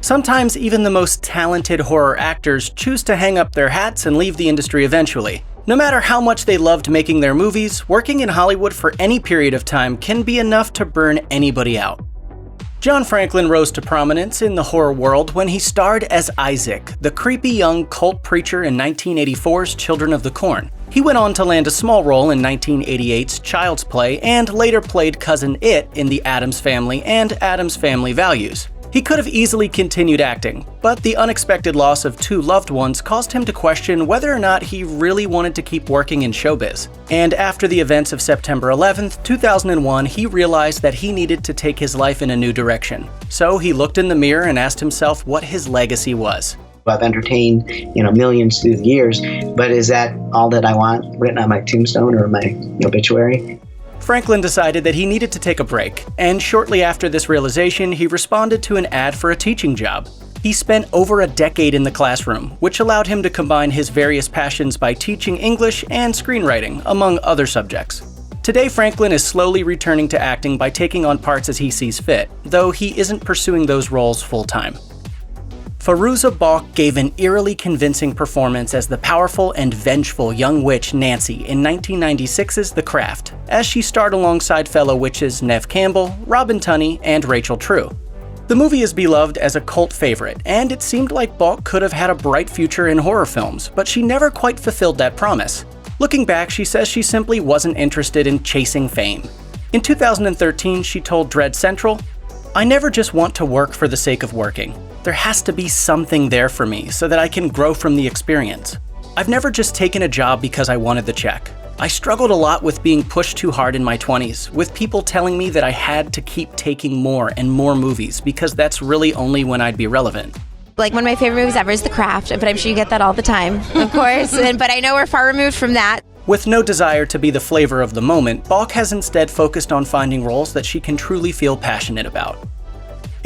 Sometimes even the most talented horror actors choose to hang up their hats and leave the industry eventually. No matter how much they loved making their movies, working in Hollywood for any period of time can be enough to burn anybody out. John Franklin rose to prominence in the horror world when he starred as Isaac, the creepy young cult preacher in 1984's Children of the Corn. He went on to land a small role in 1988's Child's Play and later played Cousin It in The Addams Family and Addams Family Values. He could have easily continued acting, but the unexpected loss of two loved ones caused him to question whether or not he really wanted to keep working in showbiz. And after the events of September 11th, 2001, he realized that he needed to take his life in a new direction. So he looked in the mirror and asked himself what his legacy was. I've entertained, millions through the years, but is that all that I want written on my tombstone or my obituary? Franklin decided that he needed to take a break, and shortly after this realization, he responded to an ad for a teaching job. He spent over a decade in the classroom, which allowed him to combine his various passions by teaching English and screenwriting, among other subjects. Today, Franklin is slowly returning to acting by taking on parts as he sees fit, though he isn't pursuing those roles full-time. Fairuza Balk gave an eerily convincing performance as the powerful and vengeful young witch Nancy in 1996's The Craft, as she starred alongside fellow witches Neve Campbell, Robin Tunney, and Rachel True. The movie is beloved as a cult favorite, and it seemed like Balk could have had a bright future in horror films, but she never quite fulfilled that promise. Looking back, she says she simply wasn't interested in chasing fame. In 2013, she told Dread Central, "I never just want to work for the sake of working. There has to be something there for me so that I can grow from the experience. I've never just taken a job because I wanted the check. I struggled a lot with being pushed too hard in my 20s, with people telling me that I had to keep taking more and more movies because that's really only when I'd be relevant." Like, one of my favorite movies ever is The Craft, but I'm sure you get that all the time, of course, but I know we're far removed from that. With no desire to be the flavor of the moment, Balk has instead focused on finding roles that she can truly feel passionate about.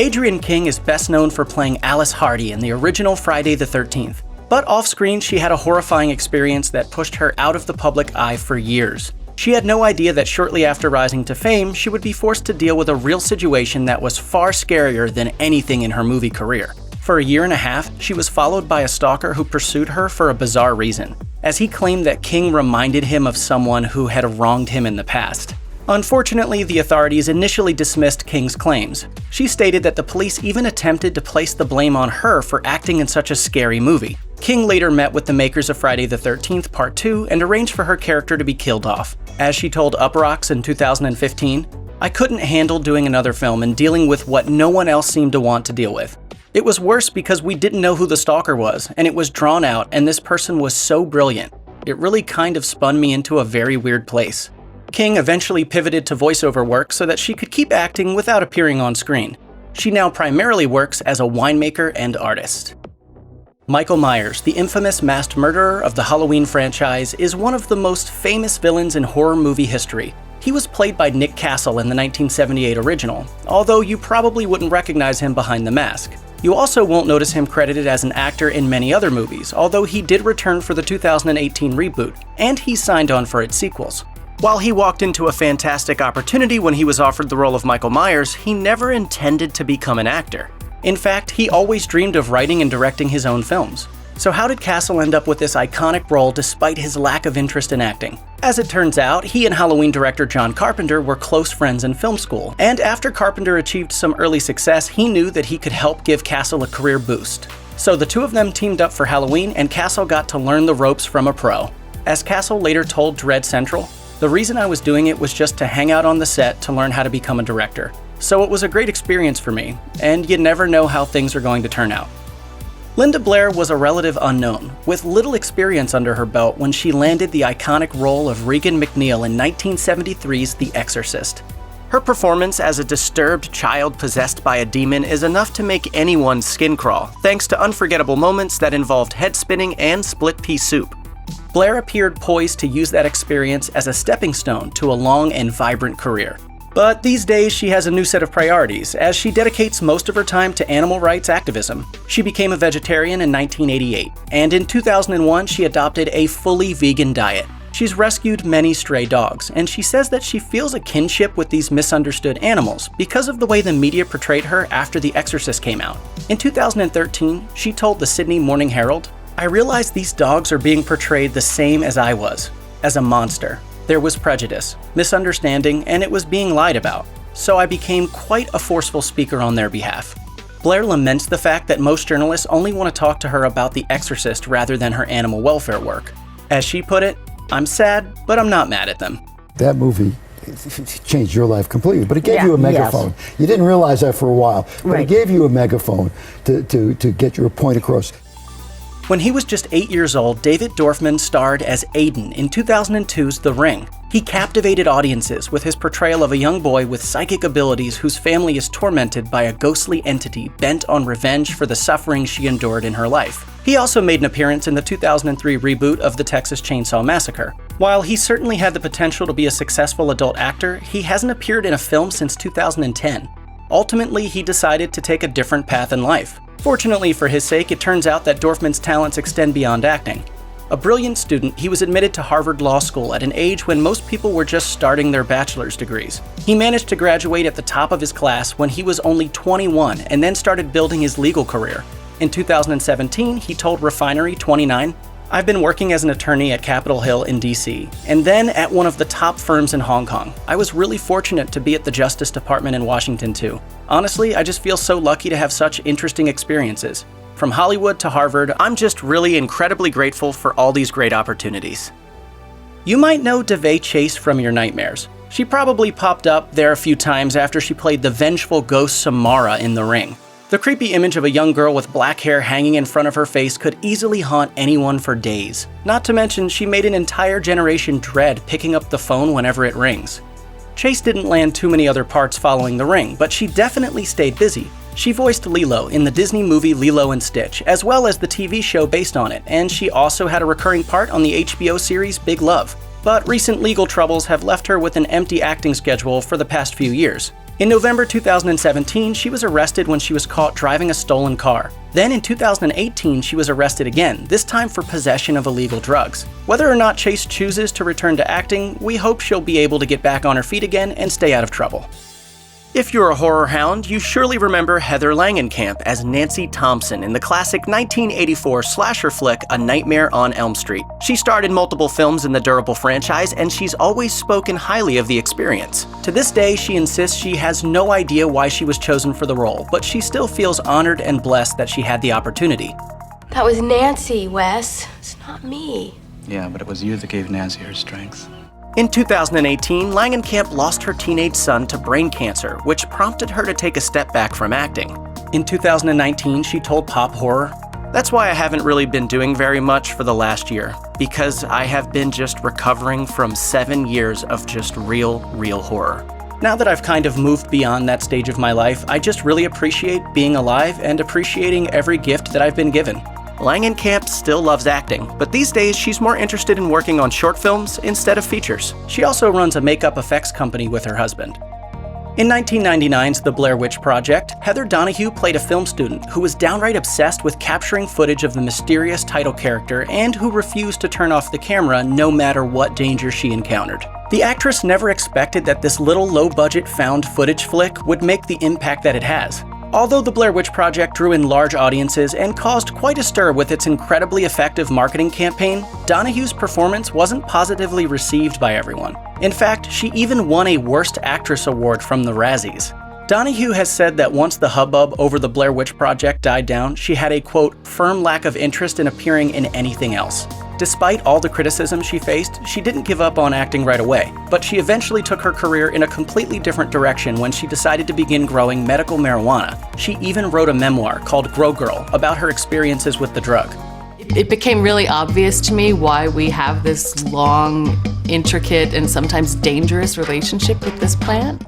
Adrienne King is best known for playing Alice Hardy in the original Friday the 13th, but off-screen she had a horrifying experience that pushed her out of the public eye for years. She had no idea that shortly after rising to fame, she would be forced to deal with a real situation that was far scarier than anything in her movie career. For a year and a half, she was followed by a stalker who pursued her for a bizarre reason, as he claimed that King reminded him of someone who had wronged him in the past. Unfortunately, the authorities initially dismissed King's claims. She stated that the police even attempted to place the blame on her for acting in such a scary movie. King later met with the makers of Friday the 13th Part 2 and arranged for her character to be killed off. As she told Uproxx in 2015, "I couldn't handle doing another film and dealing with what no one else seemed to want to deal with. It was worse because we didn't know who the stalker was, and it was drawn out, and this person was so brilliant. It really kind of spun me into a very weird place." King eventually pivoted to voiceover work so that she could keep acting without appearing on screen. She now primarily works as a winemaker and artist. Michael Myers, the infamous masked murderer of the Halloween franchise, is one of the most famous villains in horror movie history. He was played by Nick Castle in the 1978 original, although you probably wouldn't recognize him behind the mask. You also won't notice him credited as an actor in many other movies, although he did return for the 2018 reboot, and he signed on for its sequels. While he walked into a fantastic opportunity when he was offered the role of Michael Myers, he never intended to become an actor. In fact, he always dreamed of writing and directing his own films. So how did Castle end up with this iconic role despite his lack of interest in acting? As it turns out, he and Halloween director John Carpenter were close friends in film school, and after Carpenter achieved some early success, he knew that he could help give Castle a career boost. So the two of them teamed up for Halloween, and Castle got to learn the ropes from a pro. As Castle later told Dread Central, "The reason I was doing it was just to hang out on the set to learn how to become a director. So it was a great experience for me, and you never know how things are going to turn out." Linda Blair was a relative unknown, with little experience under her belt when she landed the iconic role of Regan MacNeil in 1973's The Exorcist. Her performance as a disturbed child possessed by a demon is enough to make anyone's skin crawl, thanks to unforgettable moments that involved head spinning and split pea soup. Blair appeared poised to use that experience as a stepping stone to a long and vibrant career. But these days, she has a new set of priorities, as she dedicates most of her time to animal rights activism. She became a vegetarian in 1988, and in 2001, she adopted a fully vegan diet. She She's rescued many stray dogs, and she says that she feels a kinship with these misunderstood animals because of the way the media portrayed her after The Exorcist came out. In 2013, she told the Sydney Morning Herald, "I realized these dogs are being portrayed the same as I was, as a monster. There was prejudice, misunderstanding, and it was being lied about. So I became quite a forceful speaker on their behalf." Blair laments the fact that most journalists only want to talk to her about The Exorcist rather than her animal welfare work. As she put it, "I'm sad, but I'm not mad at them." That movie changed your life completely, but it gave you a megaphone. Yes. You didn't realize that for a while, but it gave you a megaphone to get your point across. When he was just 8 years old, David Dorfman starred as Aiden in 2002's The Ring. He captivated audiences with his portrayal of a young boy with psychic abilities whose family is tormented by a ghostly entity bent on revenge for the suffering she endured in her life. He also made an appearance in the 2003 reboot of the Texas Chainsaw Massacre. While he certainly had the potential to be a successful adult actor, he hasn't appeared in a film since 2010. Ultimately, he decided to take a different path in life. Fortunately for his sake, it turns out that Dorfman's talents extend beyond acting. A brilliant student, he was admitted to Harvard Law School at an age when most people were just starting their bachelor's degrees. He managed to graduate at the top of his class when he was only 21 and then started building his legal career. In 2017, he told Refinery 29, "I've been working as an attorney at Capitol Hill in DC, and then at one of the top firms in Hong Kong. I was really fortunate to be at the Justice Department in Washington too. Honestly, I just feel so lucky to have such interesting experiences. From Hollywood to Harvard, I'm just really incredibly grateful for all these great opportunities." You might know Daveigh Chase from your nightmares. She probably popped up there a few times after she played the vengeful ghost Samara in The Ring. The creepy image of a young girl with black hair hanging in front of her face could easily haunt anyone for days. Not to mention, she made an entire generation dread picking up the phone whenever it rings. Chase didn't land too many other parts following The Ring, but she definitely stayed busy. She voiced Lilo in the Disney movie Lilo and Stitch, as well as the TV show based on it, and she also had a recurring part on the HBO series Big Love. But recent legal troubles have left her with an empty acting schedule for the past few years. In November 2017, she was arrested when she was caught driving a stolen car. Then in 2018, she was arrested again, this time for possession of illegal drugs. Whether or not Chase chooses to return to acting, we hope she'll be able to get back on her feet again and stay out of trouble. If you're a horror hound, you surely remember Heather Langenkamp as Nancy Thompson in the classic 1984 slasher flick A Nightmare on Elm Street. She starred in multiple films in the Durable franchise, and she's always spoken highly of the experience. To this day, she insists she has no idea why she was chosen for the role, but she still feels honored and blessed that she had the opportunity. That was Nancy, Wes. It's not me. Yeah, but it was you that gave Nancy her strength. In 2018, Langenkamp lost her teenage son to brain cancer, which prompted her to take a step back from acting. In 2019, she told Pop Horror, "That's why I haven't really been doing very much for the last year, because I have been just recovering from 7 years of just real horror. Now that I've kind of moved beyond that stage of my life, I just really appreciate being alive and appreciating every gift that I've been given." Langenkamp still loves acting, but these days she's more interested in working on short films instead of features. She also runs a makeup effects company with her husband. In 1999's The Blair Witch Project, Heather Donahue played a film student who was downright obsessed with capturing footage of the mysterious title character and who refused to turn off the camera no matter what danger she encountered. The actress never expected that this little low-budget found footage flick would make the impact that it has. Although The Blair Witch Project drew in large audiences and caused quite a stir with its incredibly effective marketing campaign, Donahue's performance wasn't positively received by everyone. In fact, she even won a Worst Actress award from the Razzies. Donahue has said that once the hubbub over The Blair Witch Project died down, she had a, quote, firm lack of interest in appearing in anything else. Despite all the criticism she faced, she didn't give up on acting right away, but she eventually took her career in a completely different direction when she decided to begin growing medical marijuana. She even wrote a memoir called Grow Girl about her experiences with the drug. It became really obvious to me why we have this long, intricate, and sometimes dangerous relationship with this plant.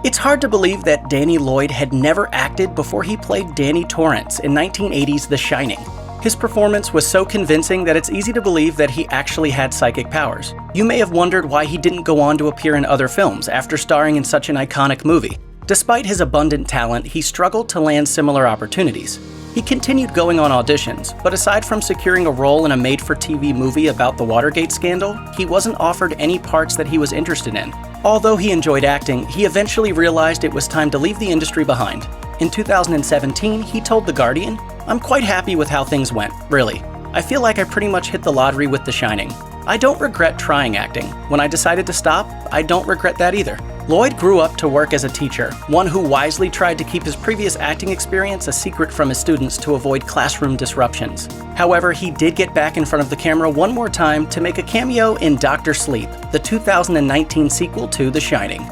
It's hard to believe that Danny Lloyd had never acted before he played Danny Torrance in 1980's The Shining. His performance was so convincing that it's easy to believe that he actually had psychic powers. You may have wondered why he didn't go on to appear in other films after starring in such an iconic movie. Despite his abundant talent, he struggled to land similar opportunities. He continued going on auditions, but aside from securing a role in a made-for-TV movie about the Watergate scandal, he wasn't offered any parts that he was interested in. Although he enjoyed acting, he eventually realized it was time to leave the industry behind. In 2017, he told The Guardian, "I'm quite happy with how things went, really. I feel like I pretty much hit the lottery with The Shining. I don't regret trying acting. When I decided to stop, I don't regret that either." Lloyd grew up to work as a teacher, one who wisely tried to keep his previous acting experience a secret from his students to avoid classroom disruptions. However, he did get back in front of the camera one more time to make a cameo in Dr. Sleep, the 2019 sequel to The Shining.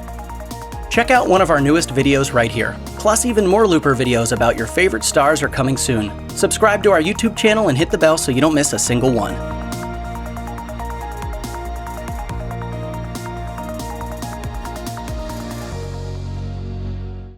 Check out one of our newest videos right here. Plus, even more Looper videos about your favorite stars are coming soon. Subscribe to our YouTube channel and hit the bell so you don't miss a single one.